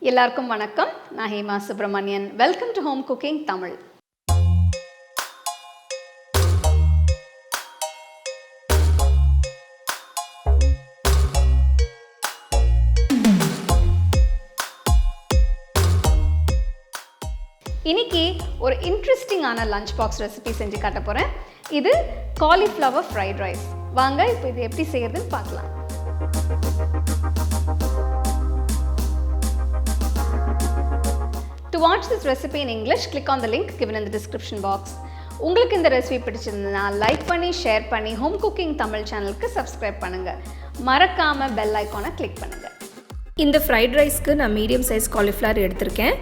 எல்லாருக்கும் வணக்கம். நான் Hema Subramanian. Welcome to home cooking Tamil. இன்னைக்கு ஒரு இன்ட்ரெஸ்டிங்கான லஞ்ச் பாக்ஸ் ரெசிபி செஞ்சு காட்ட போகிறேன். இது காலிஃப்ளவர் ஃப்ரைட் ரைஸ். வாங்க இப்போ இது எப்படி செய்யறதுன்னு பார்க்கலாம். To watch this recipe in English, click on the link given in the description box. உங்களுக்கு இந்த ரெசிபி பிடிச்சிருந்தா லைக் பண்ணி ஷேர் பண்ணி ஹோம் குக்கிங் தமிழ் சேனலுக்கு சப்ஸ்கிரைப் பண்ணுங்க. மறக்காம பெல் ஐகானை கிளிக் பண்ணுங்க. இந்த ஃப்ரைட் ரைஸ்க்கு நான் மீடியம் சைஸ் காலிஃப்ளவர் எடுத்திருக்கேன்.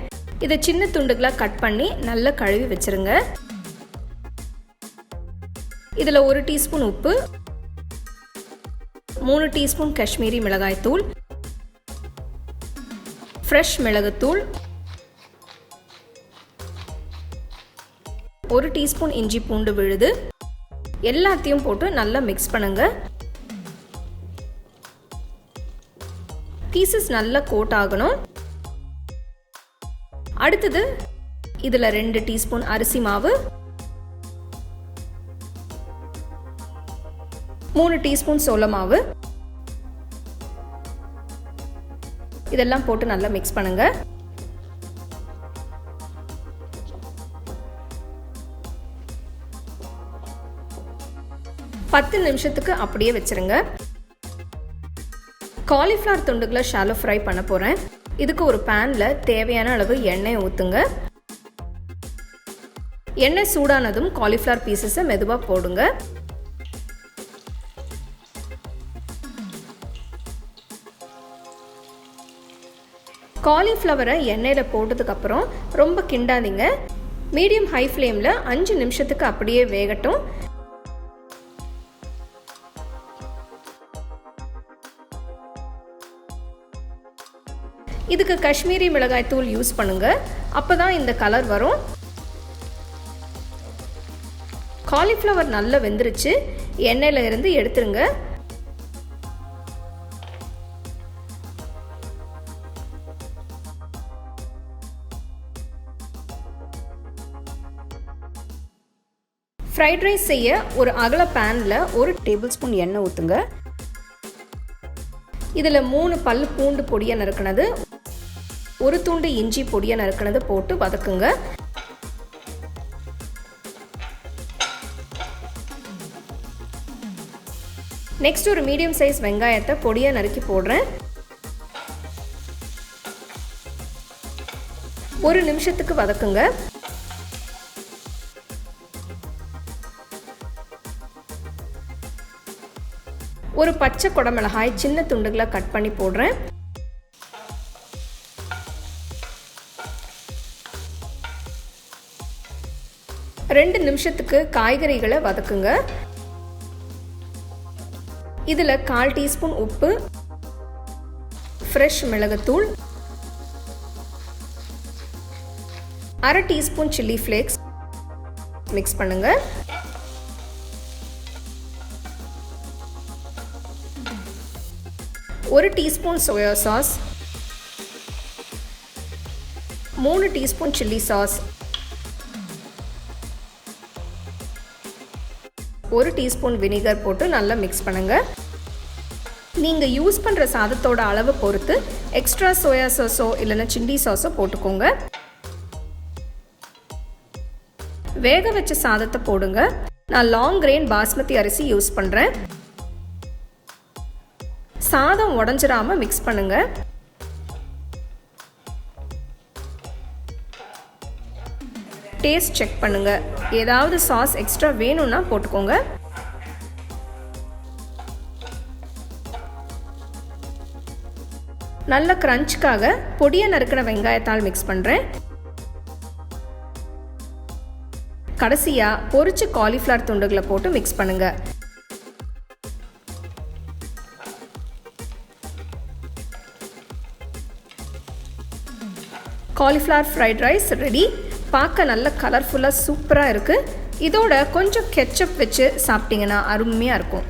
இதை சின்ன துண்டுகளாக கட் பண்ணி நல்லா கழுவி வச்சிருங்க. இதில் 1 டீஸ்பூன் உப்பு, 3 டீஸ்பூன் காஷ்மீரி மிளகாய் தூள், ஃப்ரெஷ் மிளகுத்தூள், 1 டீஸ்பூன் இஞ்சி பூண்டு விழுது எல்லாத்தையும் போட்டு நல்லா மிக்ஸ் பண்ணுங்க. பீசஸ் நல்லா கோட் ஆகணும். அடுத்தது இதில் 2 டீஸ்பூன் அரிசி மாவு, 3 டீஸ்பூன் சோள மாவு இதெல்லாம் போட்டு நல்லா மிக்ஸ் பண்ணுங்க. பத்து நிமிஷத்துக்கு அப்படியே வச்சிருங்க. காலிஃப்ளவர் துண்டுகளை ஷாலோ ஃப்ரை பண்ண போகிறேன். இதுக்கு ஒரு பேனில் தேவையான அளவு எண்ணெய் ஊற்றுங்க. எண்ணெய் சூடானதும் காலிஃப்ளவர் பீசஸை மெதுவாக போடுங்க. காலிஃப்ளவரை எண்ணெயில் போட்டதுக்கப்புறம் ரொம்ப கிண்டாதீங்க. மீடியம் ஹை ஃப்ளேமில் 5 நிமிஷத்துக்கு அப்படியே வேகட்டும். இதுக்கு காஷ்மீரி மிளகாய் தூள் யூஸ் பண்ணுங்க. அப்பதான் இந்த கலர் வரும். காலிஃப்ளவர் நல்லா வெந்துருச்சு. எண்ணெயில இருந்து எடுத்துருங்க. ஃப்ரைட் ரைஸ் செய்ய ஒரு அகல பேனில் 1 டேபிள் ஸ்பூன் எண்ணெய் ஊற்றுங்க. இதில் 3 பல் பூண்டு பொடியை நறுக்கினது, 1 துண்டு இஞ்சி பொடியை நறுக்கினது போட்டு வதக்குங்க. நெக்ஸ்ட் ஒரு மீடியம் சைஸ் வெங்காயத்தை பொடியை நறுக்கி போடுறேன். 1 நிமிஷத்துக்கு வதக்குங்க. ஒரு பச்சை குடமிளகாய் சின்ன துண்டுகளை கட் பண்ணி போடுறேன். ரெண்டு நிமிஷத்துக்கு காய்கறிகளை வதக்குங்க. இதில் 1/4 டீஸ்பூன் உப்பு, ஃப்ரெஷ் மிளகுத்தூள், 1/2 டீஸ்பூன் சில்லி ஃப்ளேக்ஸ் மிக்ஸ் பண்ணுங்க. ஒரு teaspoon soya sauce, 3 teaspoon chilli sauce, 1 teaspoon vinegar போட்டு நல்லா மிக்ஸ் பண்ணுங்க. நீங்கள் யூஸ் பண்ணுற சாதத்தோட அளவு பொறுத்து எக்ஸ்ட்ரா சோயா சாஸோ இல்லைன்னா சில்லி சாஸோ போட்டுக்கோங்க. வேக வச்ச சாதத்தை போடுங்க. நான் லாங் கிரெயின் பாஸ்மதி அரிசி யூஸ் பண்ணுறேன். சாதம் உடைஞ்சிராம மிக்ஸ் பண்ணுங்க. டேஸ்ட் செக் பண்ணுங்க. ஏதாவது சாஸ் எக்ஸ்ட்ரா வேணும்னா போட்டுக்கோங்க. நல்ல கிரன்ச்சுக்காக பொடியை நறுக்கின வெங்காயத்தால் மிக்ஸ் பண்றேன். கடைசியா பொரிச்ச காலிஃப்ளவர் துண்டுகளை போட்டு மிக்ஸ் பண்ணுங்க. Cauliflower fried rice ready. பார்க்க நல்ல கலர்ஃபுல்லாக சூப்பராக இருக்குது. இதோட கொஞ்சம் கெச்சப் வச்சு சாப்பிட்டிங்கன்னா அருமையாக இருக்கும்.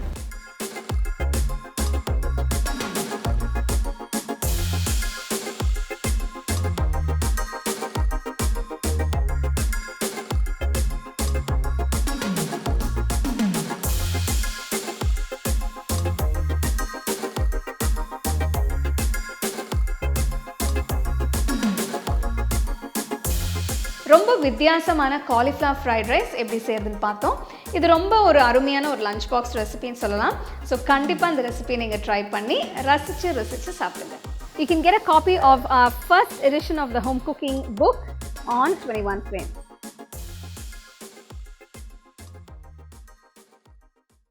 ரொம்ப வித்தியாசமான காலிஃப்ளவர் ஃப்ரைட் ரைஸ் எப்படி செய்யறதுன்னு பார்த்தோம். இது ரொம்ப ஒரு அருமையான ஒரு லஞ்ச் பாக்ஸ் ரெசிபின்னு சொல்லலாம். ஸோ கண்டிப்பாக இந்த ரெசிபியை நீங்கள் ட்ரை பண்ணி ரசித்து சாப்பிடுங்க. You can get a copy of our first edition of the home cooking book on 21 frames.